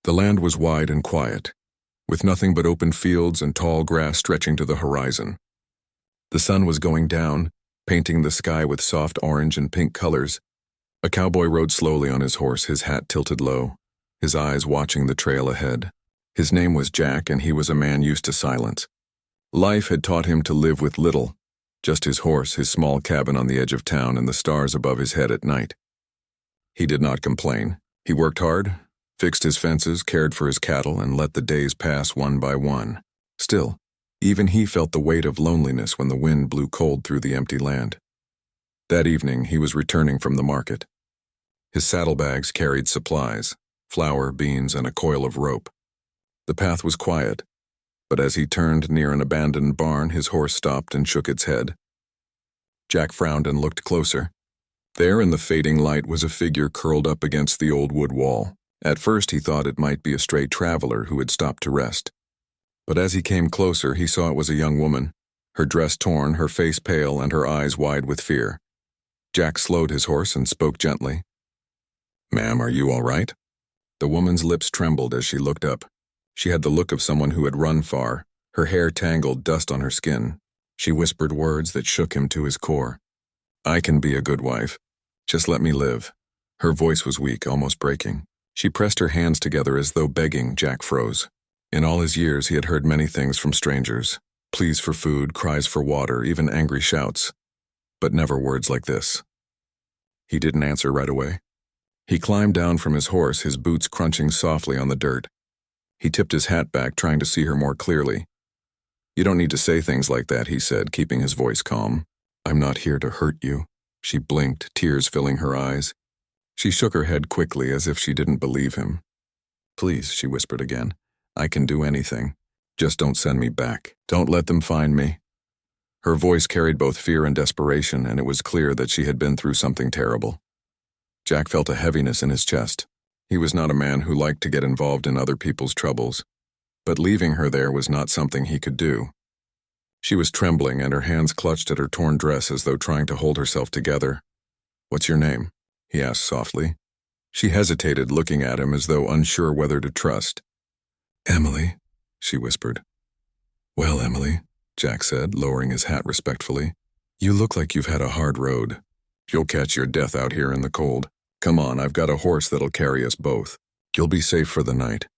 The land was wide and quiet, with nothing but open fields and tall grass stretching to the horizon. The sun was going down, painting the sky with soft orange and pink colors. A cowboy rode slowly on his horse, his hat tilted low, his eyes watching the trail ahead. His name was Jack, and he was a man used to silence. Life had taught him to live with little, just his horse, his small cabin on the edge of town, and the stars above his head at night. He did not complain. He worked hard, fixed his fences, cared for his cattle, and let the days pass one by one. Still, even he felt the weight of loneliness when the wind blew cold through the empty land. That evening, he was returning from the market. His saddlebags carried supplies, flour, beans, and a coil of rope. The path was quiet, but as he turned near an abandoned barn, his horse stopped and shook its head. Jack frowned and looked closer. There in the fading light was a figure curled up against the old wood wall. At first he thought it might be a stray traveler who had stopped to rest. But as he came closer, he saw it was a young woman, her dress torn, her face pale, and her eyes wide with fear. Jack slowed his horse and spoke gently. "Ma'am, are you all right?" The woman's lips trembled as she looked up. She had the look of someone who had run far, her hair tangled, dust on her skin. She whispered words that shook him to his core. "I can be a good wife. Just let me live." Her voice was weak, almost breaking. She pressed her hands together as though begging. Jack froze. In all his years, he had heard many things from strangers. Pleas for food, cries for water, even angry shouts. But never words like this. He didn't answer right away. He climbed down from his horse, his boots crunching softly on the dirt. He tipped his hat back, trying to see her more clearly. "You don't need to say things like that," he said, keeping his voice calm. "I'm not here to hurt you." She blinked, tears filling her eyes. She shook her head quickly as if she didn't believe him. "Please," she whispered again, "I can do anything. Just don't send me back. Don't let them find me." Her voice carried both fear and desperation, and it was clear that she had been through something terrible. Jack felt a heaviness in his chest. He was not a man who liked to get involved in other people's troubles, but leaving her there was not something he could do. She was trembling, and her hands clutched at her torn dress as though trying to hold herself together. "What's your name?" he asked softly. She hesitated, looking at him as though unsure whether to trust. "Emily," she whispered. "Well, Emily," Jack said, lowering his hat respectfully, "you look like you've had a hard road. You'll catch your death out here in the cold. Come on, I've got a horse that'll carry us both. You'll be safe for the night."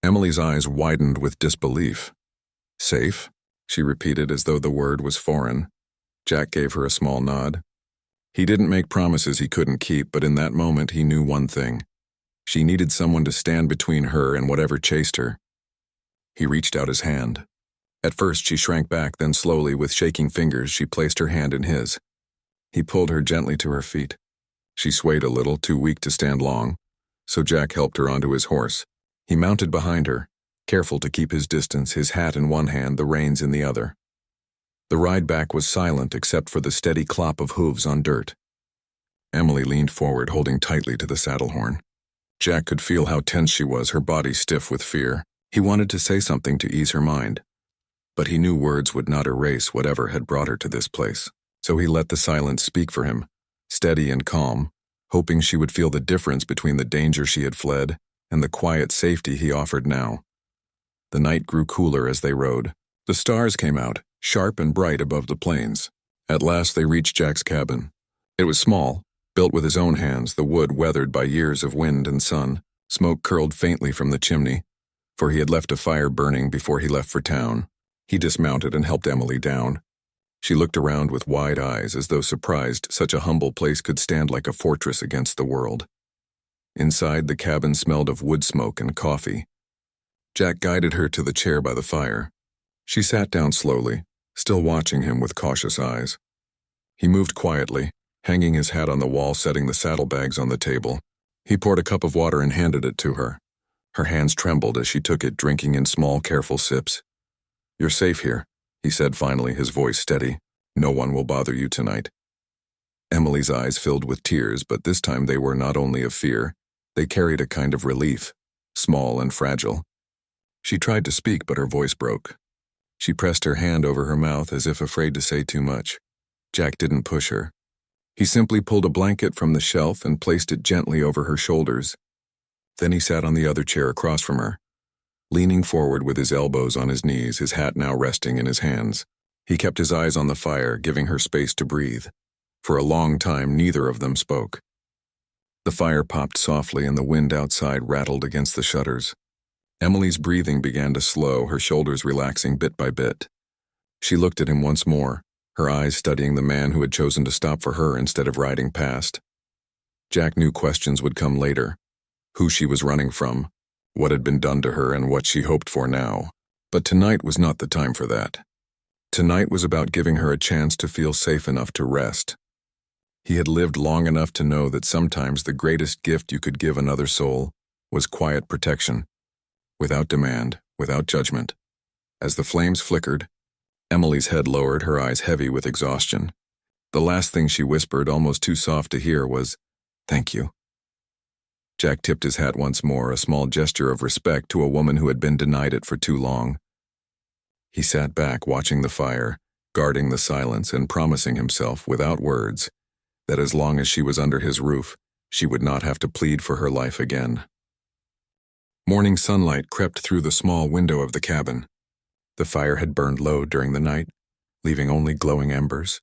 Emily's eyes widened with disbelief. "Safe?" she repeated as though the word was foreign. Jack gave her a small nod. He didn't make promises he couldn't keep, but in that moment he knew one thing. She needed someone to stand between her and whatever chased her. He reached out his hand. At first she shrank back, then slowly, with shaking fingers, she placed her hand in his. He pulled her gently to her feet. She swayed a little, too weak to stand long, so Jack helped her onto his horse. He mounted behind her, careful to keep his distance, his hat in one hand, the reins in the other. The ride back was silent except for the steady clop of hooves on dirt. Emily leaned forward, holding tightly to the saddle horn. Jack could feel how tense she was, her body stiff with fear. He wanted to say something to ease her mind, but he knew words would not erase whatever had brought her to this place. So he let the silence speak for him, steady and calm, hoping she would feel the difference between the danger she had fled and the quiet safety he offered now. The night grew cooler as they rode. The stars came out, sharp and bright above the plains. At last they reached Jack's cabin. It was small, built with his own hands, the wood weathered by years of wind and sun. Smoke curled faintly from the chimney, for he had left a fire burning before he left for town. He dismounted and helped Emily down. She looked around with wide eyes, as though surprised such a humble place could stand like a fortress against the world. Inside, the cabin smelled of wood smoke and coffee. Jack guided her to the chair by the fire. She sat down slowly, still watching him with cautious eyes. He moved quietly, hanging his hat on the wall, setting the saddlebags on the table. He poured a cup of water and handed it to her. Her hands trembled as she took it, drinking in small, careful sips. "You're safe here," he said finally, his voice steady. "No one will bother you tonight." Emily's eyes filled with tears, but this time they were not only of fear, they carried a kind of relief, small and fragile. She tried to speak, but her voice broke. She pressed her hand over her mouth as if afraid to say too much. Jack didn't push her. He simply pulled a blanket from the shelf and placed it gently over her shoulders. Then he sat on the other chair across from her, leaning forward with his elbows on his knees, his hat now resting in his hands. He kept his eyes on the fire, giving her space to breathe. For a long time, neither of them spoke. The fire popped softly and the wind outside rattled against the shutters. Emily's breathing began to slow, her shoulders relaxing bit by bit. She looked at him once more, her eyes studying the man who had chosen to stop for her instead of riding past. Jack knew questions would come later. Who she was running from, what had been done to her, and what she hoped for now. But tonight was not the time for that. Tonight was about giving her a chance to feel safe enough to rest. He had lived long enough to know that sometimes the greatest gift you could give another soul was quiet protection, without demand, without judgment. As the flames flickered, Emily's head lowered, her eyes heavy with exhaustion. The last thing she whispered, almost too soft to hear, was, "Thank you." Jack tipped his hat once more, a small gesture of respect to a woman who had been denied it for too long. He sat back, watching the fire, guarding the silence, and promising himself, without words, that as long as she was under his roof, she would not have to plead for her life again. Morning sunlight crept through the small window of the cabin. The fire had burned low during the night, leaving only glowing embers.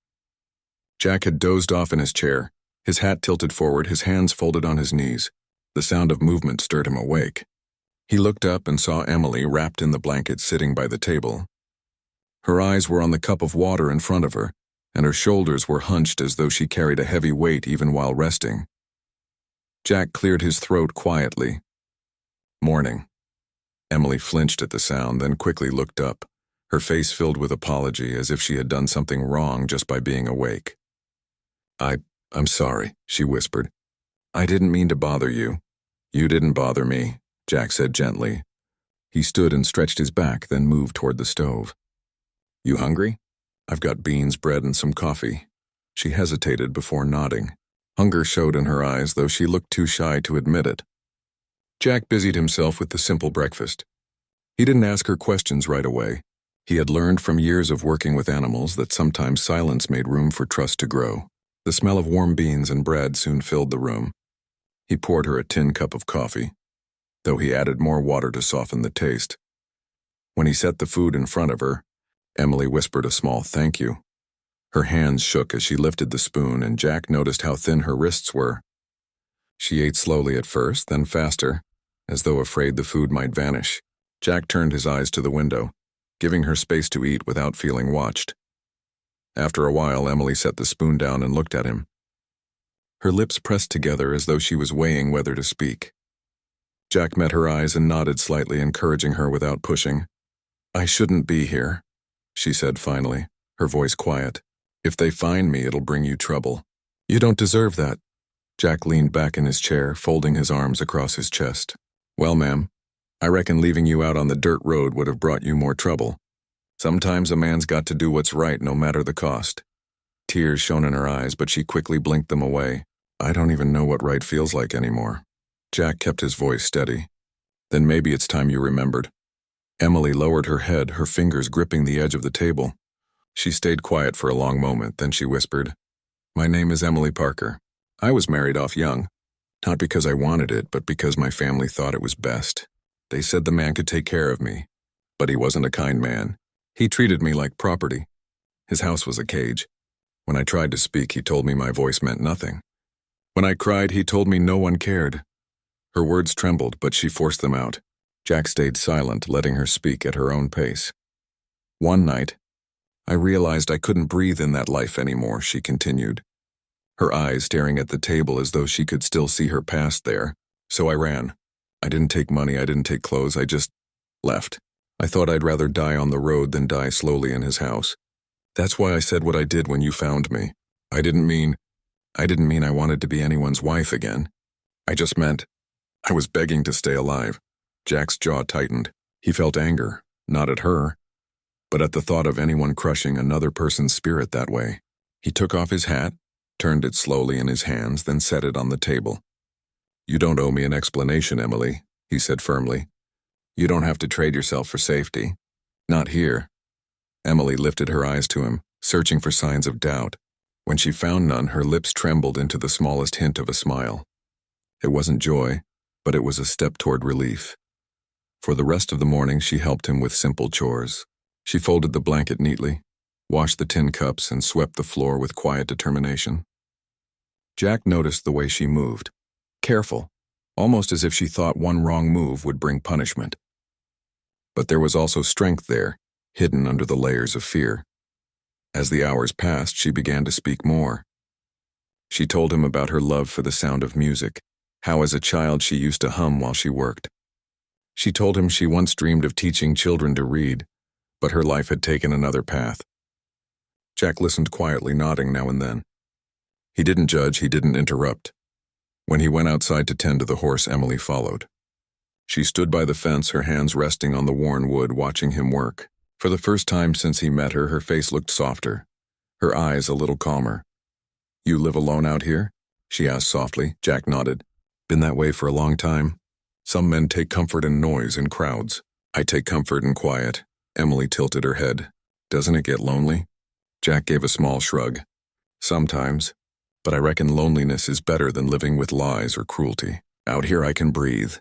Jack had dozed off in his chair, his hat tilted forward, his hands folded on his knees. The sound of movement stirred him awake. He looked up and saw Emily wrapped in the blanket sitting by the table. Her eyes were on the cup of water in front of her, and her shoulders were hunched as though she carried a heavy weight even while resting. Jack cleared his throat quietly. "Morning." Emily flinched at the sound, then quickly looked up, her face filled with apology, as if she had done something wrong just by being awake. I'm sorry," she whispered. "I didn't mean to bother you." "You didn't bother me," Jack said gently. He stood and stretched his back, then moved toward the stove. "You hungry? I've got beans, bread, and some coffee." She hesitated before nodding. Hunger showed in her eyes, though she looked too shy to admit it. Jack busied himself with the simple breakfast. He didn't ask her questions right away. He had learned from years of working with animals that sometimes silence made room for trust to grow. The smell of warm beans and bread soon filled the room. He poured her a tin cup of coffee, though he added more water to soften the taste. When he set the food in front of her, Emily whispered a small thank you. Her hands shook as she lifted the spoon, and Jack noticed how thin her wrists were. She ate slowly at first, then faster, as though afraid the food might vanish. Jack turned his eyes to the window, giving her space to eat without feeling watched. After a while, Emily set the spoon down and looked at him. Her lips pressed together as though she was weighing whether to speak. Jack met her eyes and nodded slightly, encouraging her without pushing. "I shouldn't be here," she said finally, her voice quiet. "If they find me, it'll bring you trouble." "You don't deserve that." Jack leaned back in his chair, folding his arms across his chest. "Well, ma'am, I reckon leaving you out on the dirt road would have brought you more trouble. Sometimes a man's got to do what's right no matter the cost." Tears shone in her eyes, but she quickly blinked them away. "I don't even know what right feels like anymore." Jack kept his voice steady. "Then maybe it's time you remembered." Emily lowered her head, her fingers gripping the edge of the table. She stayed quiet for a long moment, then she whispered, "My name is Emily Parker. I was married off young, not because I wanted it, but because my family thought it was best. They said the man could take care of me, but he wasn't a kind man. He treated me like property. His house was a cage. When I tried to speak, he told me my voice meant nothing. When I cried, he told me no one cared." Her words trembled, but she forced them out. Jack stayed silent, letting her speak at her own pace. "One night, I realized I couldn't breathe in that life anymore," she continued, her eyes staring at the table as though she could still see her past there. "So I ran. I didn't take money, I didn't take clothes, I just left. I thought I'd rather die on the road than die slowly in his house. That's why I said what I did when you found me. I didn't mean I wanted to be anyone's wife again. I just meant I was begging to stay alive." Jack's jaw tightened. He felt anger, not at her, but at the thought of anyone crushing another person's spirit that way. He took off his hat, turned it slowly in his hands, then set it on the table. "You don't owe me an explanation, Emily," he said firmly. "You don't have to trade yourself for safety. Not here." Emily lifted her eyes to him, searching for signs of doubt. When she found none, her lips trembled into the smallest hint of a smile. It wasn't joy. but it was a step toward relief. For the rest of the morning, she helped him with simple chores. She folded the blanket neatly, washed the tin cups, and swept the floor with quiet determination. Jack noticed the way she moved, careful, almost as if she thought one wrong move would bring punishment. But there was also strength there, hidden under the layers of fear. As the hours passed, she began to speak more. She told him about her love for the sound of music, how as a child she used to hum while she worked. She told him she once dreamed of teaching children to read, but her life had taken another path. Jack listened quietly, nodding now and then. He didn't judge, he didn't interrupt. When he went outside to tend to the horse, Emily followed. She stood by the fence, her hands resting on the worn wood, watching him work. For the first time since he met her, her face looked softer, her eyes a little calmer. "You live alone out here?" she asked softly. Jack nodded. "Been that way for a long time. Some men take comfort in noise and crowds. I take comfort in quiet." Emily tilted her head. "Doesn't it get lonely?" Jack gave a small shrug. "Sometimes, but I reckon loneliness is better than living with lies or cruelty. Out here I can breathe."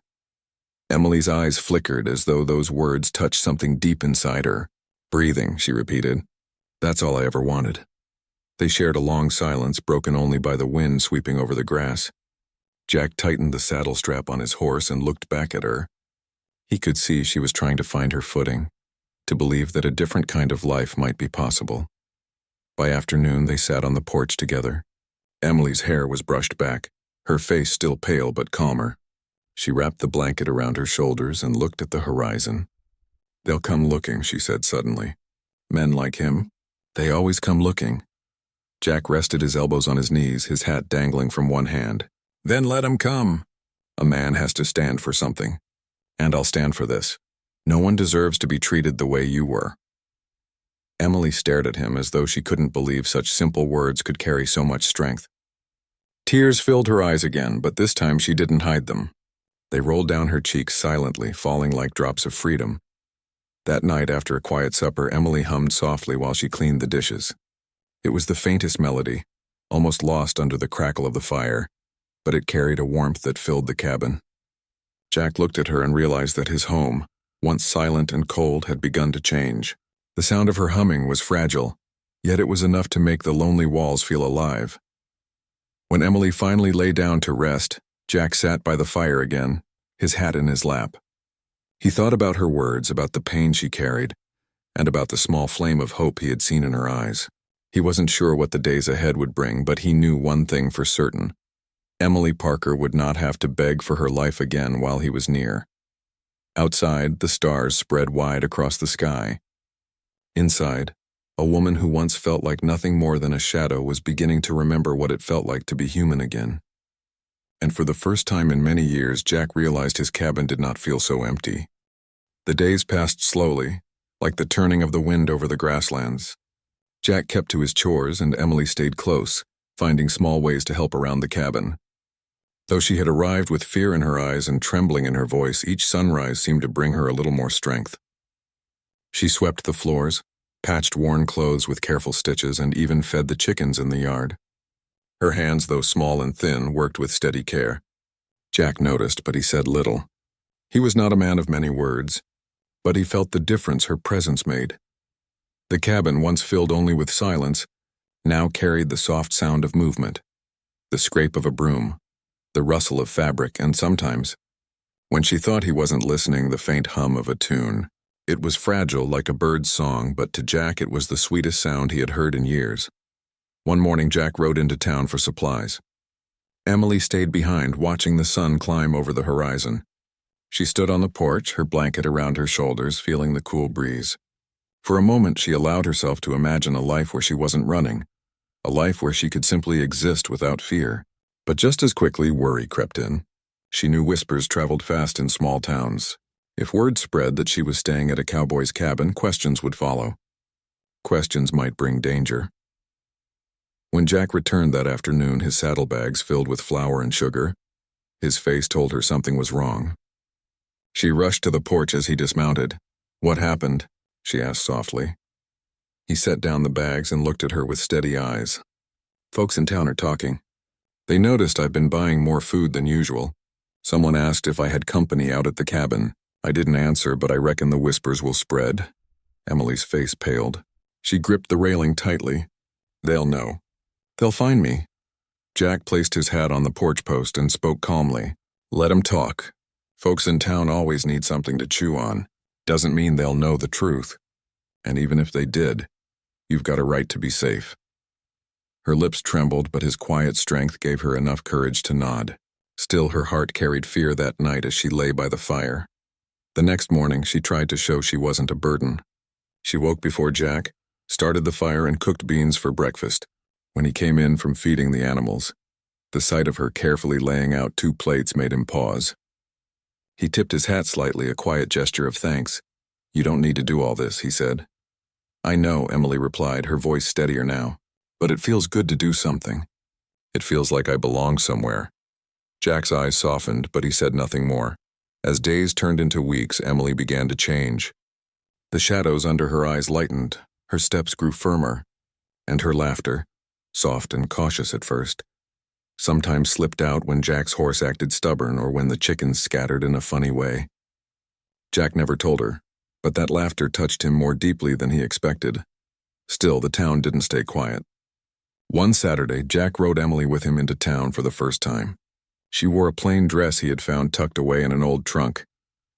Emily's eyes flickered as though those words touched something deep inside her. "Breathing," she repeated. "That's all I ever wanted." They shared a long silence, broken only by the wind sweeping over the grass. Jack tightened the saddle strap on his horse and looked back at her. He could see she was trying to find her footing, to believe that a different kind of life might be possible. By afternoon, they sat on the porch together. Emily's hair was brushed back, her face still pale but calmer. She wrapped the blanket around her shoulders and looked at the horizon. "They'll come looking," she said suddenly. "Men like him, they always come looking." Jack rested his elbows on his knees, his hat dangling from one hand. "Then let 'em come. A man has to stand for something. And I'll stand for this. No one deserves to be treated the way you were." Emily stared at him as though she couldn't believe such simple words could carry so much strength. Tears filled her eyes again, but this time she didn't hide them. They rolled down her cheeks silently, falling like drops of freedom. That night, after a quiet supper, Emily hummed softly while she cleaned the dishes. It was the faintest melody, almost lost under the crackle of the fire, but it carried a warmth that filled the cabin. Jack looked at her and realized that his home, once silent and cold, had begun to change. The sound of her humming was fragile, yet it was enough to make the lonely walls feel alive. When Emily finally lay down to rest, Jack sat by the fire again, his hat in his lap. He thought about her words, about the pain she carried, and about the small flame of hope he had seen in her eyes. He wasn't sure what the days ahead would bring, but he knew one thing for certain. Emily Parker would not have to beg for her life again while he was near. Outside, the stars spread wide across the sky. Inside, a woman who once felt like nothing more than a shadow was beginning to remember what it felt like to be human again. And for the first time in many years, Jack realized his cabin did not feel so empty. The days passed slowly, like the turning of the wind over the grasslands. Jack kept to his chores and Emily stayed close, finding small ways to help around the cabin. Though she had arrived with fear in her eyes and trembling in her voice, each sunrise seemed to bring her a little more strength. She swept the floors, patched worn clothes with careful stitches, and even fed the chickens in the yard. Her hands, though small and thin, worked with steady care. Jack noticed, but he said little. He was not a man of many words, but he felt the difference her presence made. The cabin, once filled only with silence, now carried the soft sound of movement, the scrape of a broom, the rustle of fabric, and sometimes, when she thought he wasn't listening, the faint hum of a tune. It was fragile like a bird's song, but to Jack it was the sweetest sound he had heard in years. One morning, Jack rode into town for supplies. Emily stayed behind, watching the sun climb over the horizon. She stood on the porch, her blanket around her shoulders, feeling the cool breeze. For a moment, she allowed herself to imagine a life where she wasn't running, a life where she could simply exist without fear. But just as quickly, worry crept in. She knew whispers traveled fast in small towns. If word spread that she was staying at a cowboy's cabin, questions would follow. Questions might bring danger. When Jack returned that afternoon, his saddlebags filled with flour and sugar, his face told her something was wrong. She rushed to the porch as he dismounted. "What happened?" she asked softly. He set down the bags and looked at her with steady eyes. "Folks in town are talking. They noticed I've been buying more food than usual. Someone asked if I had company out at the cabin. I didn't answer, but I reckon the whispers will spread. Emily's face paled. She gripped the railing tightly. They'll know. They'll find me. Jack placed his hat on the porch post and spoke calmly. Let 'em talk. Folks in town always need something to chew on. Doesn't mean they'll know the truth. And even if they did, you've got a right to be safe. Her lips trembled, but his quiet strength gave her enough courage to nod. Still, her heart carried fear that night as she lay by the fire. The next morning, she tried to show she wasn't a burden. She woke before Jack, started the fire, and cooked beans for breakfast. When he came in from feeding the animals, the sight of her carefully laying out 2 plates made him pause. He tipped his hat slightly, a quiet gesture of thanks. You don't need to do all this, he said. I know, Emily replied, her voice steadier now. But it feels good to do something. It feels like I belong somewhere. Jack's eyes softened, but he said nothing more. As days turned into weeks, Emily began to change. The shadows under her eyes lightened, her steps grew firmer, and her laughter, soft and cautious at first, sometimes slipped out when Jack's horse acted stubborn or when the chickens scattered in a funny way. Jack never told her, but that laughter touched him more deeply than he expected. Still, the town didn't stay quiet. One Saturday, Jack rode Emily with him into town for the first time. She wore a plain dress he had found tucked away in an old trunk,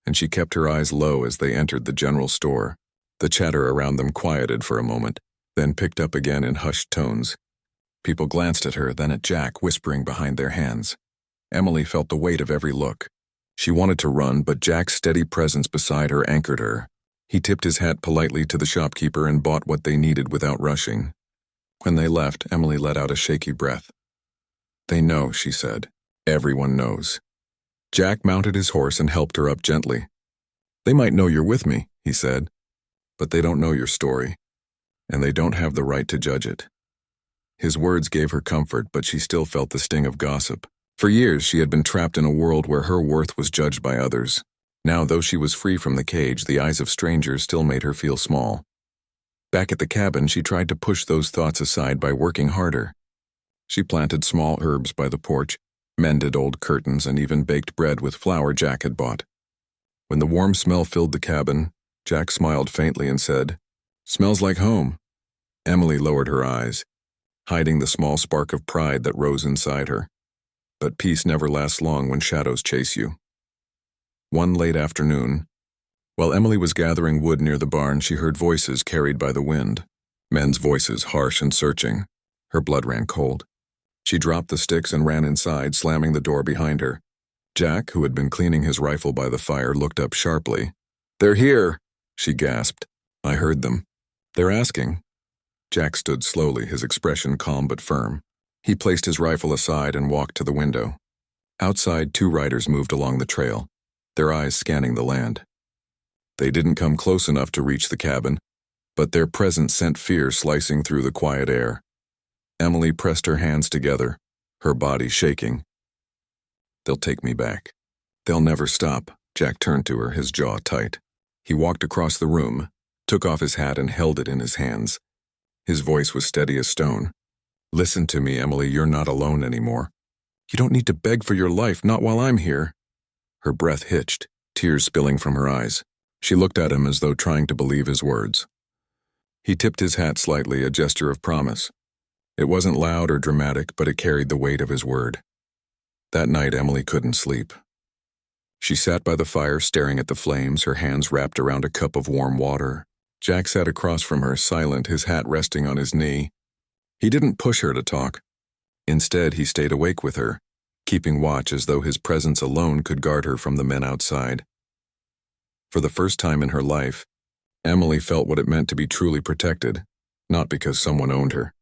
and she kept her eyes low as they entered the general store. The chatter around them quieted for a moment, then picked up again in hushed tones. People glanced at her, then at Jack, whispering behind their hands. Emily felt the weight of every look. She wanted to run, but Jack's steady presence beside her anchored her. He tipped his hat politely to the shopkeeper and bought what they needed without rushing. When they left, Emily let out a shaky breath. They know, she said. Everyone knows. Jack mounted his horse and helped her up gently. They might know you're with me, he said, but they don't know your story, and they don't have the right to judge it. His words gave her comfort, but she still felt the sting of gossip. For years, she had been trapped in a world where her worth was judged by others. Now, though she was free from the cage, the eyes of strangers still made her feel small. Back at the cabin, she tried to push those thoughts aside by working harder. She planted small herbs by the porch, mended old curtains, and even baked bread with flour Jack had bought. When the warm smell filled the cabin, Jack smiled faintly and said, Smells like home. Emily lowered her eyes, hiding the small spark of pride that rose inside her. But peace never lasts long when shadows chase you. One late afternoon, while Emily was gathering wood near the barn, she heard voices carried by the wind. Men's voices, harsh and searching. Her blood ran cold. She dropped the sticks and ran inside, slamming the door behind her. Jack, who had been cleaning his rifle by the fire, looked up sharply. They're here, she gasped. I heard them. They're asking. Jack stood slowly, his expression calm but firm. He placed his rifle aside and walked to the window. Outside, 2 riders moved along the trail, their eyes scanning the land. They didn't come close enough to reach the cabin, but their presence sent fear slicing through the quiet air. Emily pressed her hands together, her body shaking. They'll take me back. They'll never stop. Jack turned to her, his jaw tight. He walked across the room, took off his hat and held it in his hands. His voice was steady as stone. Listen to me, Emily, you're not alone anymore. You don't need to beg for your life, not while I'm here. Her breath hitched, tears spilling from her eyes. She looked at him as though trying to believe his words. He tipped his hat slightly, a gesture of promise. It wasn't loud or dramatic, but it carried the weight of his word. That night, Emily couldn't sleep. She sat by the fire, staring at the flames, her hands wrapped around a cup of warm water. Jack sat across from her, silent, his hat resting on his knee. He didn't push her to talk. Instead, he stayed awake with her, keeping watch as though his presence alone could guard her from the men outside. For the first time in her life, Emily felt what it meant to be truly protected, not because someone owned her,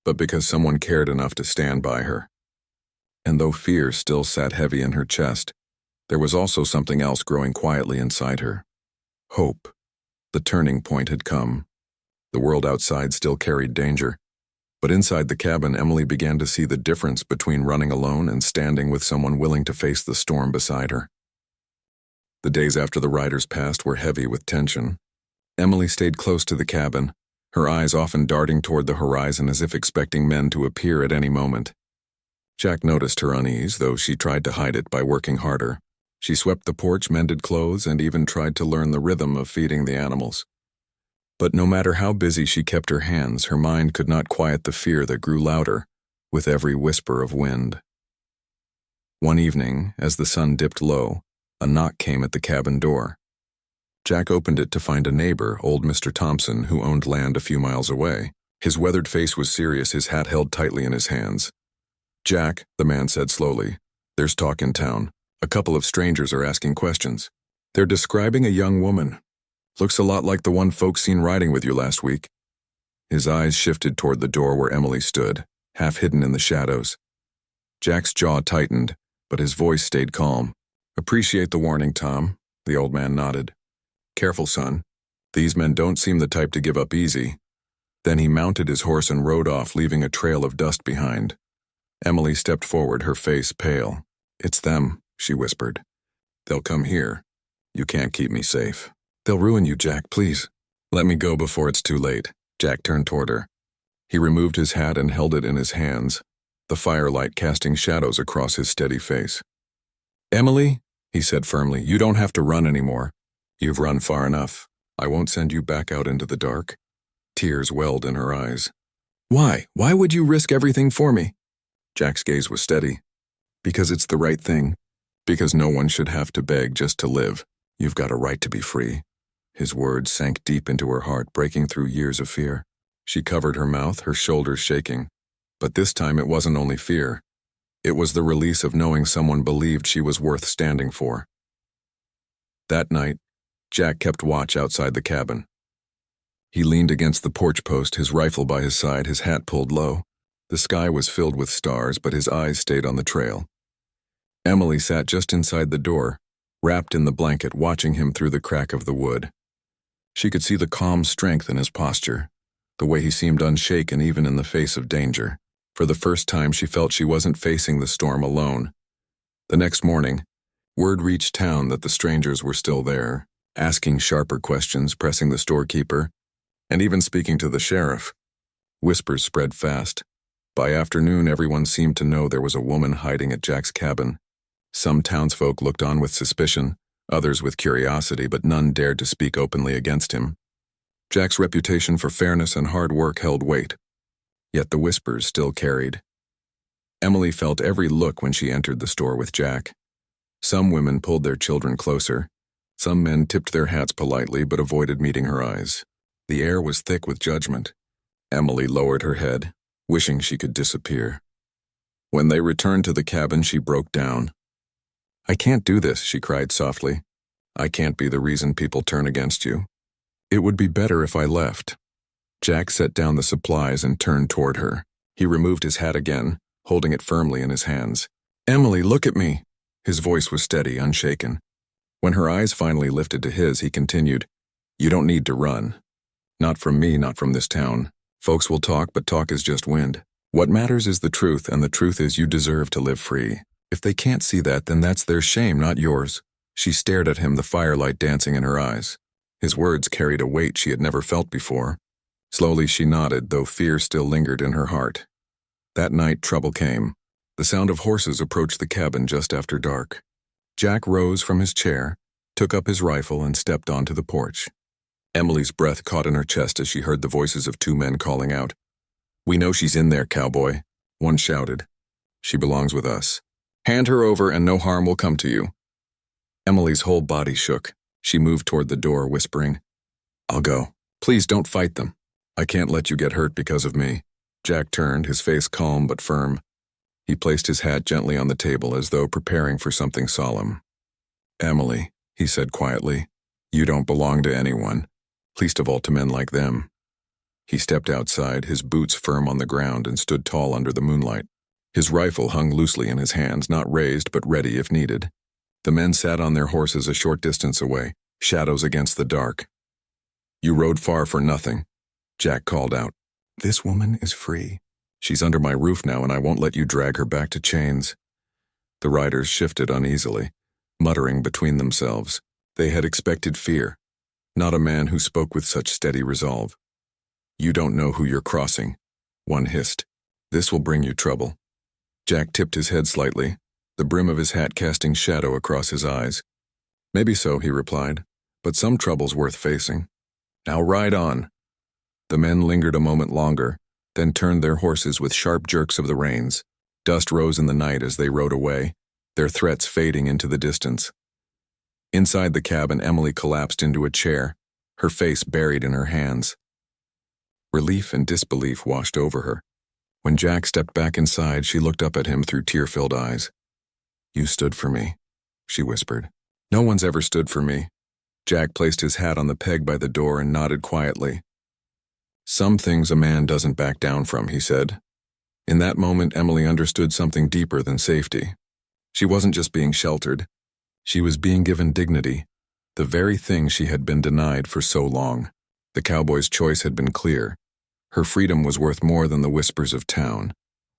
but because someone cared enough to stand by her. And though fear still sat heavy in her chest, there was also something else growing quietly inside her. Hope. The turning point had come. The world outside still carried danger, but inside the cabin, Emily began to see the difference between running alone and standing with someone willing to face the storm beside her. The days after the riders passed were heavy with tension. Emily stayed close to the cabin, her eyes often darting toward the horizon as if expecting men to appear at any moment. Jack noticed her unease, though she tried to hide it by working harder. She swept the porch, mended clothes, and even tried to learn the rhythm of feeding the animals. But no matter how busy she kept her hands, her mind could not quiet the fear that grew louder with every whisper of wind. One evening, as the sun dipped low, a knock came at the cabin door. Jack opened it to find a neighbor, old Mr. Thompson, who owned land a few miles away. His weathered face was serious, his hat held tightly in his hands. "Jack," the man said slowly, "there's talk in town. A couple of strangers are asking questions. They're describing a young woman. Looks a lot like the one folks seen riding with you last week." His eyes shifted toward the door where Emily stood, half hidden in the shadows. Jack's jaw tightened, but his voice stayed calm. "Appreciate the warning, Tom," the old man nodded. "Careful, son. These men don't seem the type to give up easy." Then he mounted his horse and rode off, leaving a trail of dust behind. Emily stepped forward, her face pale. "It's them," she whispered. "They'll come here. You can't keep me safe." "They'll ruin you, Jack, please." "Let me go before it's too late." Jack turned toward her. He removed his hat and held it in his hands, the firelight casting shadows across his steady face. "Emily," he said firmly, "you don't have to run anymore. You've run far enough. I won't send you back out into the dark." Tears welled in her eyes. "Why? Why would you risk everything for me?" Jack's gaze was steady. "Because it's the right thing. Because no one should have to beg just to live. You've got a right to be free." His words sank deep into her heart, breaking through years of fear. She covered her mouth, her shoulders shaking. But this time it wasn't only fear. It was the release of knowing someone believed she was worth standing for. That night, Jack kept watch outside the cabin. He leaned against the porch post, his rifle by his side, his hat pulled low. The sky was filled with stars, but his eyes stayed on the trail. Emily sat just inside the door, wrapped in the blanket, watching him through the crack of the wood. She could see the calm strength in his posture, the way he seemed unshaken even in the face of danger. For the first time, she felt she wasn't facing the storm alone. The next morning, word reached town that the strangers were still there, asking sharper questions, pressing the storekeeper, and even speaking to the sheriff. Whispers spread fast. By afternoon, everyone seemed to know there was a woman hiding at Jack's cabin. Some townsfolk looked on with suspicion, others with curiosity, but none dared to speak openly against him. Jack's reputation for fairness and hard work held weight, yet the whispers still carried. Emily felt every look when she entered the store with Jack. Some women pulled their children closer. Some men tipped their hats politely but avoided meeting her eyes. The air was thick with judgment. Emily lowered her head, wishing she could disappear. When they returned to the cabin, she broke down. "I can't do this," she cried softly. "I can't be the reason people turn against you. It would be better if I left." Jack set down the supplies and turned toward her. He removed his hat again, holding it firmly in his hands. "Emily, look at me." His voice was steady, unshaken. When her eyes finally lifted to his, he continued, "You don't need to run. Not from me, not from this town. Folks will talk, but talk is just wind. What matters is the truth, and the truth is you deserve to live free. If they can't see that, then that's their shame, not yours." She stared at him, the firelight dancing in her eyes. His words carried a weight she had never felt before. Slowly she nodded, though fear still lingered in her heart. That night, trouble came. The sound of horses approached the cabin just after dark. Jack rose from his chair, took up his rifle, and stepped onto the porch. Emily's breath caught in her chest as she heard the voices of two men calling out. "We know she's in there, cowboy," one shouted. "She belongs with us. Hand her over and no harm will come to you." Emily's whole body shook. She moved toward the door, whispering, "I'll go. Please don't fight them. I can't let you get hurt because of me." Jack turned, his face calm but firm. He placed his hat gently on the table as though preparing for something solemn. "Emily," he said quietly, "you don't belong to anyone, least of all to men like them." He stepped outside, his boots firm on the ground, and stood tall under the moonlight. His rifle hung loosely in his hands, not raised but ready if needed. The men sat on their horses a short distance away, shadows against the dark. "You rode far for nothing," Jack called out. "This woman is free. She's under my roof now, and I won't let you drag her back to chains." The riders shifted uneasily, muttering between themselves. They had expected fear, not a man who spoke with such steady resolve. "You don't know who you're crossing," one hissed. "This will bring you trouble." Jack tipped his head slightly, the brim of his hat casting shadow across his eyes. Maybe so, he replied, but some trouble's worth facing. Now ride on. The men lingered a moment longer, then turned their horses with sharp jerks of the reins. Dust rose in the night as they rode away, their threats fading into the distance. Inside the cabin, Emily collapsed into a chair, her face buried in her hands. Relief and disbelief washed over her. When Jack stepped back inside, she looked up at him through tear-filled eyes. "You stood for me," she whispered. "No one's ever stood for me." Jack placed his hat on the peg by the door and nodded quietly. "Some things a man doesn't back down from," he said. In that moment, Emily understood something deeper than safety. She wasn't just being sheltered. She was being given dignity, the very thing she had been denied for so long. The cowboy's choice had been clear. Her freedom was worth more than the whispers of town,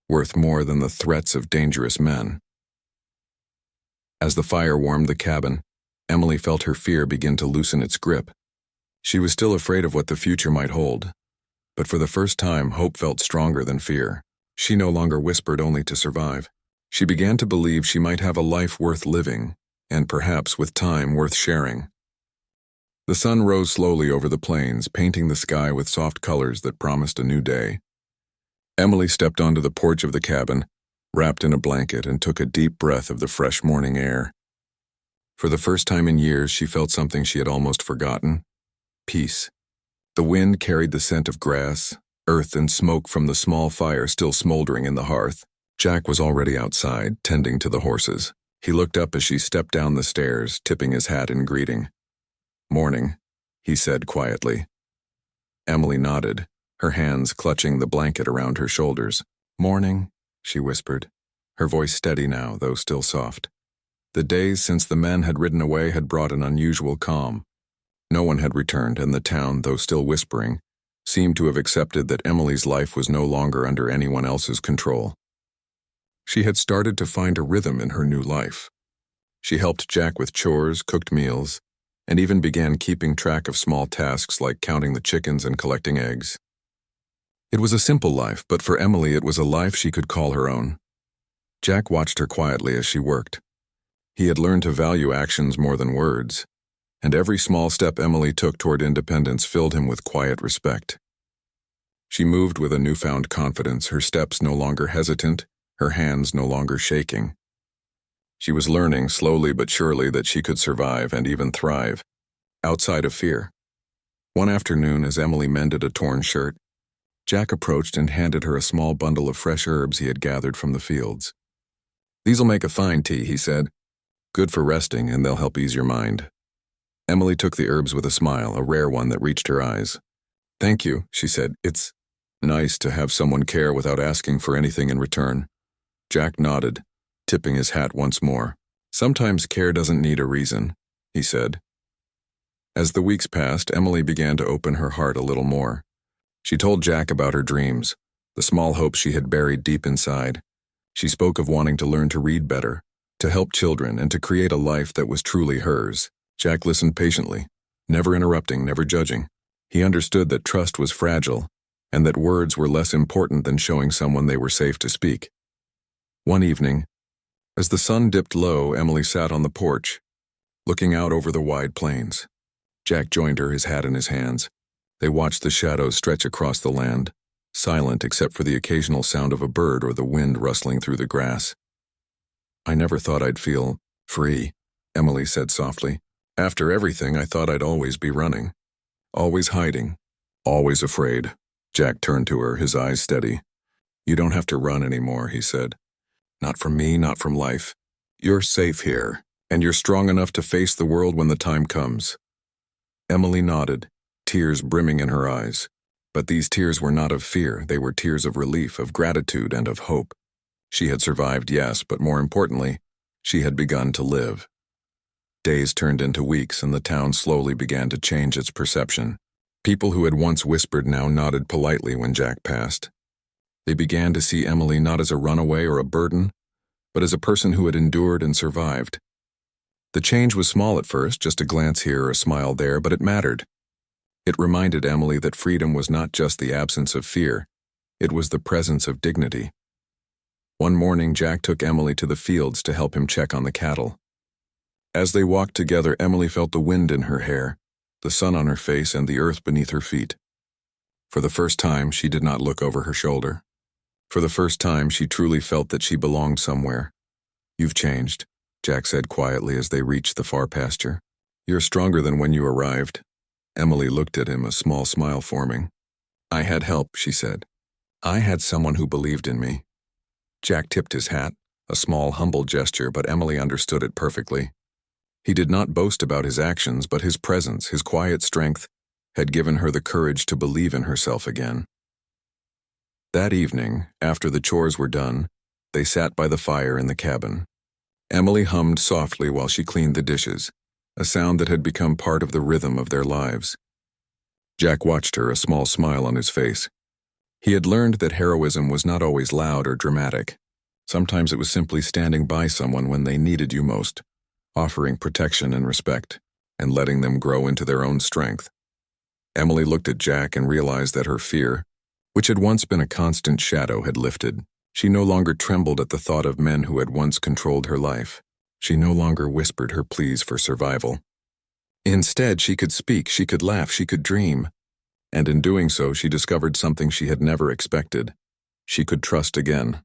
worth more than the threats of dangerous men. As the fire warmed the cabin, Emily felt her fear begin to loosen its grip. She was still afraid of what the future might hold, but for the first time, hope felt stronger than fear. She no longer whispered only to survive. She began to believe she might have a life worth living, and perhaps with time worth sharing. The sun rose slowly over the plains, painting the sky with soft colors that promised a new day. Emily stepped onto the porch of the cabin, wrapped in a blanket, and took a deep breath of the fresh morning air. For the first time in years, she felt something she had almost forgotten: peace. The wind carried the scent of grass, earth, and smoke from the small fire still smoldering in the hearth. Jack was already outside, tending to the horses. He looked up as she stepped down the stairs, tipping his hat in greeting. "Morning," he said quietly. Emily nodded, her hands clutching the blanket around her shoulders. "Morning," she whispered, her voice steady now, though still soft. The days since the men had ridden away had brought an unusual calm. No one had returned, and the town, though still whispering, seemed to have accepted that Emily's life was no longer under anyone else's control. She had started to find a rhythm in her new life. She helped Jack with chores, cooked meals, and even began keeping track of small tasks like counting the chickens and collecting eggs. It was a simple life, but for Emily it was a life she could call her own. Jack watched her quietly as she worked. He had learned to value actions more than words, and every small step Emily took toward independence filled him with quiet respect. She moved with a newfound confidence, her steps no longer hesitant, her hands no longer shaking. She was learning, slowly but surely, that she could survive and even thrive, outside of fear. One afternoon, as Emily mended a torn shirt, Jack approached and handed her a small bundle of fresh herbs he had gathered from the fields. "These'll make a fine tea," he said. "Good for resting, and they'll help ease your mind." Emily took the herbs with a smile, a rare one that reached her eyes. "Thank you," she said. "It's nice to have someone care without asking for anything in return." Jack nodded, tipping his hat once more. "Sometimes care doesn't need a reason," he said. As the weeks passed, Emily began to open her heart a little more. She told Jack about her dreams, the small hopes she had buried deep inside. She spoke of wanting to learn to read better, to help children, and to create a life that was truly hers. Jack listened patiently, never interrupting, never judging. He understood that trust was fragile, and that words were less important than showing someone they were safe to speak. One evening, as the sun dipped low, Emily sat on the porch, looking out over the wide plains. Jack joined her, his hat in his hands. They watched the shadows stretch across the land, silent except for the occasional sound of a bird or the wind rustling through the grass. "I never thought I'd feel free," Emily said softly. "After everything, I thought I'd always be running, always hiding, always afraid." Jack turned to her, his eyes steady. "You don't have to run anymore," he said. "Not from me, not from life. You're safe here, and you're strong enough to face the world when the time comes." Emily nodded, tears brimming in her eyes. But these tears were not of fear, they were tears of relief, of gratitude, and of hope. She had survived, yes, but more importantly, she had begun to live. Days turned into weeks, and the town slowly began to change its perception. People who had once whispered now nodded politely when Jack passed. They began to see Emily not as a runaway or a burden, but as a person who had endured and survived. The change was small at first, just a glance here or a smile there, but it mattered. It reminded Emily that freedom was not just the absence of fear, it was the presence of dignity. One morning, Jack took Emily to the fields to help him check on the cattle. As they walked together, Emily felt the wind in her hair, the sun on her face, and the earth beneath her feet. For the first time, she did not look over her shoulder. For the first time, she truly felt that she belonged somewhere. "You've changed," Jack said quietly as they reached the far pasture. "You're stronger than when you arrived." Emily looked at him, a small smile forming. "I had help," she said. "I had someone who believed in me." Jack tipped his hat, a small, humble gesture, but Emily understood it perfectly. He did not boast about his actions, but his presence, his quiet strength, had given her the courage to believe in herself again. That evening, after the chores were done, they sat by the fire in the cabin. Emily hummed softly while she cleaned the dishes, a sound that had become part of the rhythm of their lives. Jack watched her, a small smile on his face. He had learned that heroism was not always loud or dramatic. Sometimes it was simply standing by someone when they needed you most, offering protection and respect, and letting them grow into their own strength. Emily looked at Jack and realized that her fear, which had once been a constant shadow, had lifted. She no longer trembled at the thought of men who had once controlled her life. She no longer whispered her pleas for survival. Instead, she could speak, she could laugh, she could dream. And in doing so, she discovered something she had never expected. She could trust again.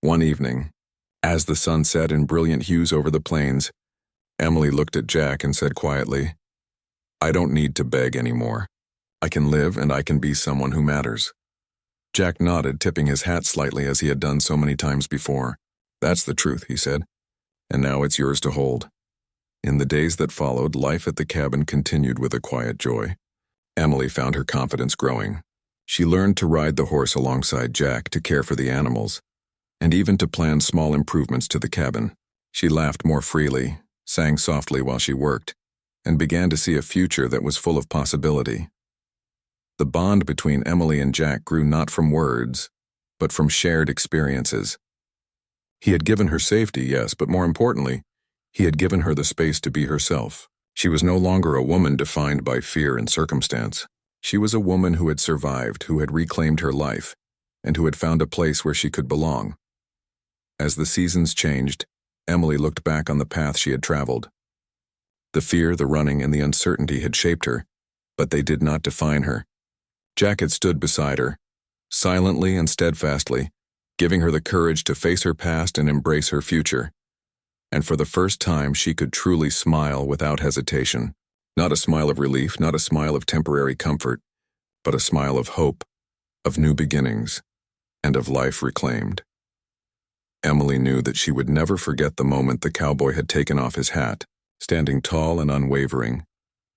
One evening, as the sun set in brilliant hues over the plains, Emily looked at Jack and said quietly, "I don't need to beg anymore. I can live and I can be someone who matters." Jack nodded, tipping his hat slightly as he had done so many times before. "That's the truth," he said, "and now it's yours to hold." In the days that followed, life at the cabin continued with a quiet joy. Emily found her confidence growing. She learned to ride the horse alongside Jack, to care for the animals, and even to plan small improvements to the cabin. She laughed more freely, sang softly while she worked, and began to see a future that was full of possibility. The bond between Emily and Jack grew not from words, but from shared experiences. He had given her safety, yes, but more importantly, he had given her the space to be herself. She was no longer a woman defined by fear and circumstance. She was a woman who had survived, who had reclaimed her life, and who had found a place where she could belong. As the seasons changed, Emily looked back on the path she had traveled. The fear, the running, and the uncertainty had shaped her, but they did not define her. Jack had stood beside her, silently and steadfastly, giving her the courage to face her past and embrace her future. And for the first time, she could truly smile without hesitation. Not a smile of relief, not a smile of temporary comfort, but a smile of hope, of new beginnings, and of life reclaimed. Emily knew that she would never forget the moment the cowboy had taken off his hat, standing tall and unwavering,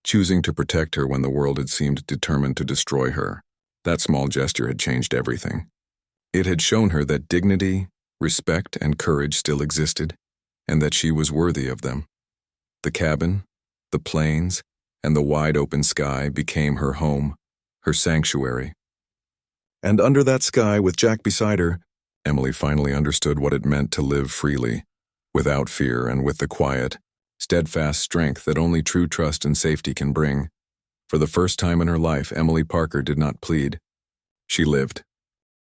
choosing to protect her when the world had seemed determined to destroy her. That small gesture had changed everything. It had shown her that dignity, respect, and courage still existed, and that she was worthy of them. The cabin, the plains, and the wide open sky became her home, her sanctuary. And under that sky, with Jack beside her, Emily finally understood what it meant to live freely, without fear and with the quiet, steadfast strength that only true trust and safety can bring. For the first time in her life, Emily Parker did not plead. She lived.